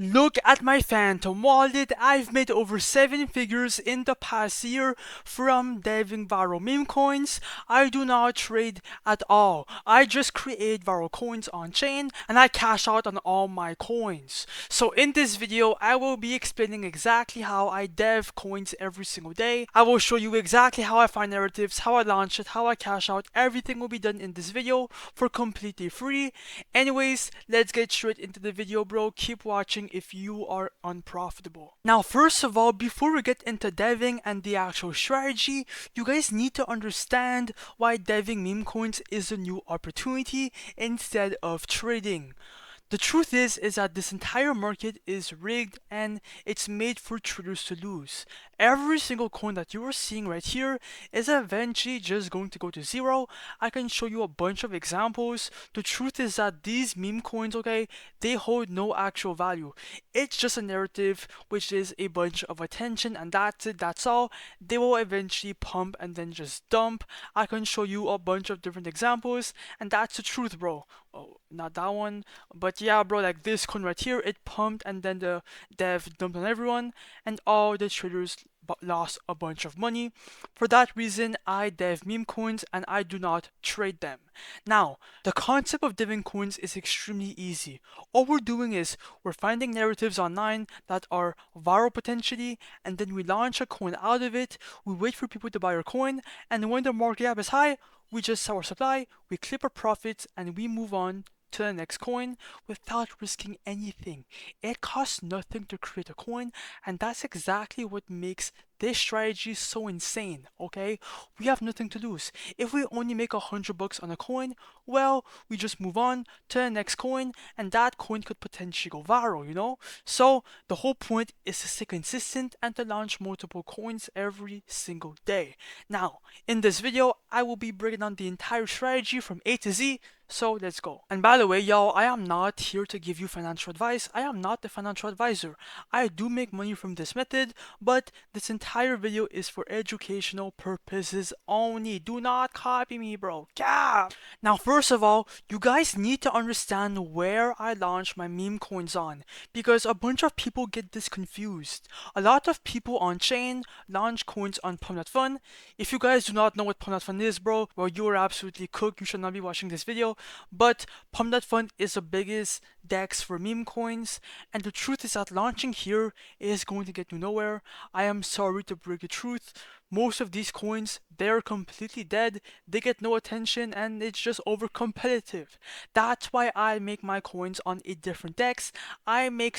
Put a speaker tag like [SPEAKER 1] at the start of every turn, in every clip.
[SPEAKER 1] Look at my Phantom wallet. I've made over 7 figures in the past year from deving viral meme coins. I do not trade at all. I just create viral coins on chain and I cash out on all my coins. So in this video, I will be explaining exactly how I dev coins every single day. I will show you exactly how I find narratives, how I launch it, how I cash out. Everything will be done in this video for completely free. Anyways, let's get straight into the video, bro. Keep watching if you are unprofitable. Now, first of all, before we get into deving and the actual strategy, you guys need to understand why deving meme coins is a new opportunity instead of trading. The truth is that this entire market is rigged and it's made for traders to lose. Every single coin that you are seeing right here is eventually just going to go to zero. I can show you a bunch of examples. The truth is that these meme coins, okay, they hold no actual value. It's just a narrative, which is a bunch of attention, and that's it, that's all. They will eventually pump and then just dump. I can show you a bunch of different examples, and that's the truth, bro. Oh, not that one, but yeah, bro, like this coin right here, it pumped and then the dev dumped on everyone, and all the traders lost a bunch of money. For that reason, I dev meme coins and I do not trade them. Now, the concept of deving coins is extremely easy. All we're doing is we're finding narratives online that are viral potentially, and then we launch a coin out of it. We wait for people to buy our coin, and when the market cap is high, we just sell our supply, we clip our profits, and we move on to the next coin without risking anything. It costs nothing to create a coin, and that's exactly what makes this strategy so insane, okay? We have nothing to lose. If we only make $100 on a coin, well, we just move on to the next coin, and that coin could potentially go viral, you know? So the whole point is to stay consistent and to launch multiple coins every single day. Now, in this video, I will be breaking down the entire strategy from A to Z, so let's go. And by the way, y'all, I am not here to give you financial advice. I am not a financial advisor. I do make money from this method, but this entire video is for educational purposes only. Do not copy me, bro. Yeah. Now, first of all, you guys need to understand where I launch my meme coins on, because a bunch of people get this confused. A lot of people on chain launch coins on Pump.Fun. If you guys do not know what Pump.Fun is, bro, well, you are absolutely cooked. You should not be watching this video. But Pump.Fun is the biggest DEX for meme coins, and the truth is that launching here is going to get you nowhere. I am sorry to break the truth. Most of these coins, they're completely dead, they get no attention, and it's just over competitive. That's why I make my coins on a different DEX. I make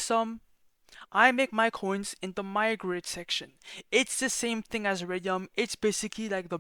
[SPEAKER 1] my coins in the migrate section. It's the same thing as Raydium. It's basically like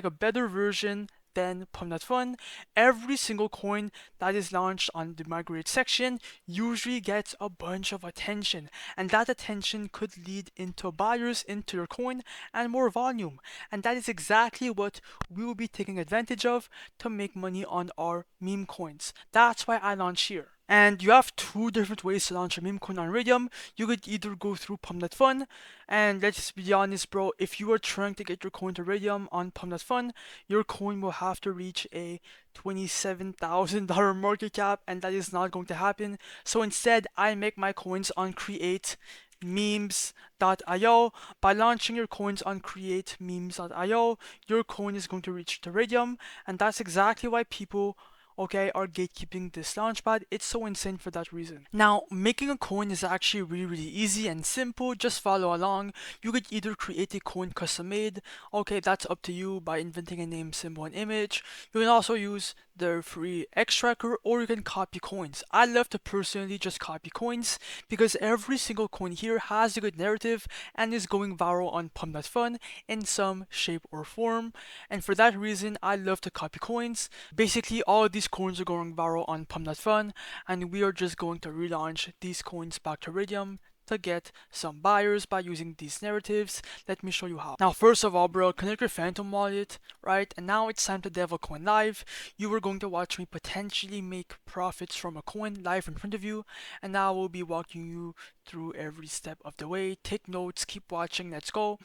[SPEAKER 1] a better version than Pump.Fun. Every single coin that is launched on the migrate section usually gets a bunch of attention, and that attention could lead into buyers into your coin and more volume. And that is exactly what we will be taking advantage of to make money on our meme coins. That's why I launch here. And you have two different ways to launch a meme coin on Raydium. You could either go through Pump.Fun, and let's be honest, bro, if you are trying to get your coin to Raydium on Pump.Fun, your coin will have to reach a $27,000 market cap, and that is not going to happen. So instead, I make my coins on Create memes.io. By launching your coins on create memes.io, your coin is going to reach the Raydium, and that's exactly why people, okay, are gatekeeping this launchpad. It's so insane for that reason. Now, making a coin is actually really easy and simple. Just follow along. You could either create a coin custom made, okay, that's up to you, by inventing a name, symbol, and image. You can also use the free X tracker, or you can copy coins. I love to personally just copy coins because every single coin here has a good narrative and is going viral on Pump.Fun in some shape or form. And for that reason, I love to copy coins. Basically, all of these coins are going viral on Pump.Fun, and we are just going to relaunch these coins back to Raydium to get some buyers by using these narratives. Let me show you how. Now, first of all, bro, connect your Phantom wallet, right? And now it's time to dev a coin live. You are going to watch me potentially make profits from a coin live in front of you, and now I will be walking you through every step of the way. Take notes, keep watching, let's go.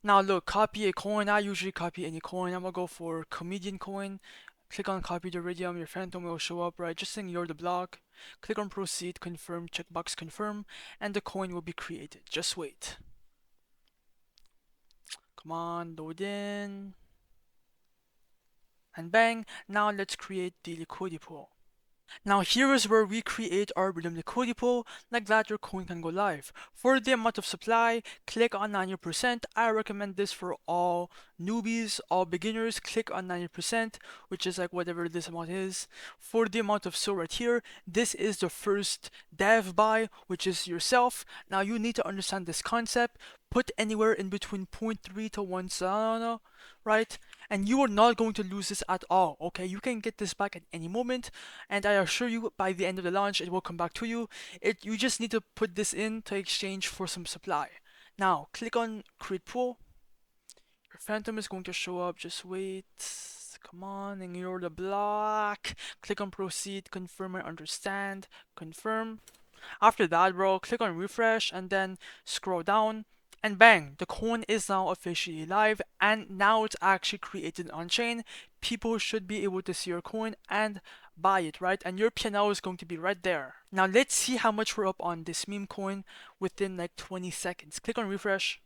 [SPEAKER 1] Now look, copy a coin. I usually copy any coin. I'm gonna go for comedian coin. click on copy the Raydium, your phantom will show up, right? Just ignore the block. Click on proceed, confirm, checkbox confirm, and the coin will be created. Just wait. Come on, load in. And bang, now let's create the liquidity pool. Now here is where we create our Raydium liquidity pool, like that your coin can go live. For the amount of supply, click on 90%. I recommend this for all newbies, all beginners. Click on 90%, which is like whatever this amount is. For the amount of SO right here, this is the first dev buy, which is yourself. Now you need to understand this concept. Put anywhere in between zero point 0.3 to 1 Solana, right? And you are not going to lose this at all, okay? You can get this back at any moment, and I assure you by the end of the launch it will come back to you. You just need to put this in to exchange for some supply. Now click on create pool. Your phantom is going to show up. Just wait. Come on, ignore the block. Click on proceed, confirm, I understand, confirm. After that, bro, click on refresh and then scroll down, and bang, the coin is now officially live, and now it's actually created on chain. People should be able to see your coin and buy it, right? And your P&L is going to be right there. Now let's see how much we're up on this meme coin within like 20 seconds. Click on refresh.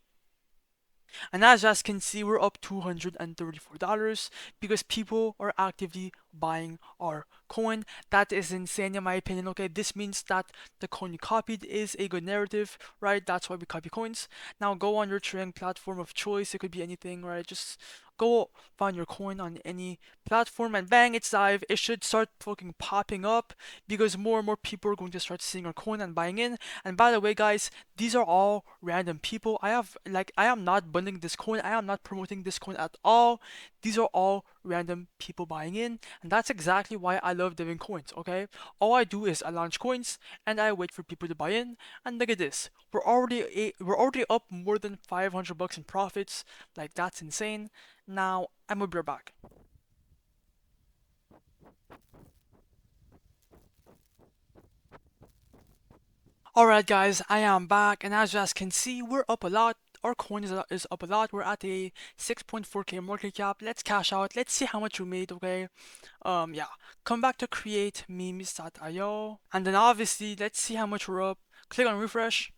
[SPEAKER 1] And as you guys can see, we're up $234 because people are actively buying our coin. That is insane in my opinion. Okay, this means that the coin you copied is a good narrative, right? That's why we copy coins. Now go on your trading platform of choice. It could be anything, right? Just go find your coin on any platform and bang, it's live. It should start fucking popping up because more and more people are going to start seeing our coin and buying in. And by the way, guys, these are all random people. I am not bundling this coin. I am not promoting this coin at all. These are all random people buying in, and that's exactly why I love diving coins. Okay, all I do is I launch coins and I wait for people to buy in. And look at this, we're already up more than $500 in profits. Like that's insane. Now I'm gonna be right back. Alright guys, I am back, and as you guys can see, we're up a lot. Our coin is up a lot. We're at a 6.4k market cap. Let's cash out. Let's see how much we made, okay? Yeah. Come back to create memes.io. And then obviously, let's see how much we're up. Click on refresh.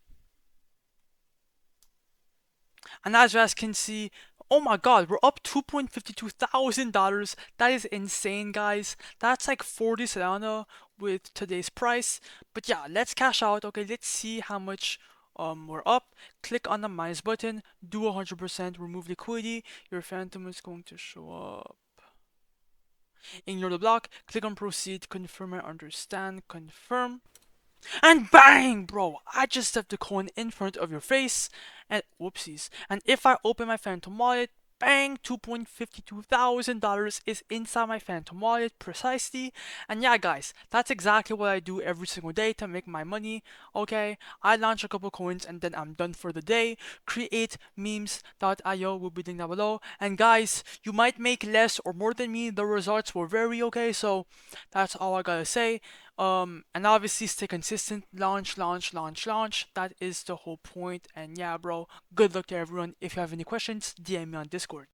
[SPEAKER 1] And as you guys can see, oh my god, we're up $2.52 thousand. That is insane, guys. That's like 40 Solana with today's price. But yeah, let's cash out. Okay, let's see how much we're up. Click on the minus button, do 100%, remove liquidity. Your phantom is going to show up. Ignore the block, click on proceed, confirm, I understand, confirm. And bang, bro, I just stepped the coin in front of your face, and whoopsies. And if I open my Phantom wallet, bang, $2.52 thousand is inside my Phantom wallet precisely. And yeah, guys, that's exactly what I do every single day to make my money. Okay, I launch a couple coins and then I'm done for the day. Create memes.io will be linked down below. And guys, you might make less or more than me. The results will vary. Okay, so that's all I gotta say. And obviously stay consistent. Launch, launch, launch, launch. That is the whole point. And yeah, bro, good luck to everyone. If you have any questions, DM me on Discord.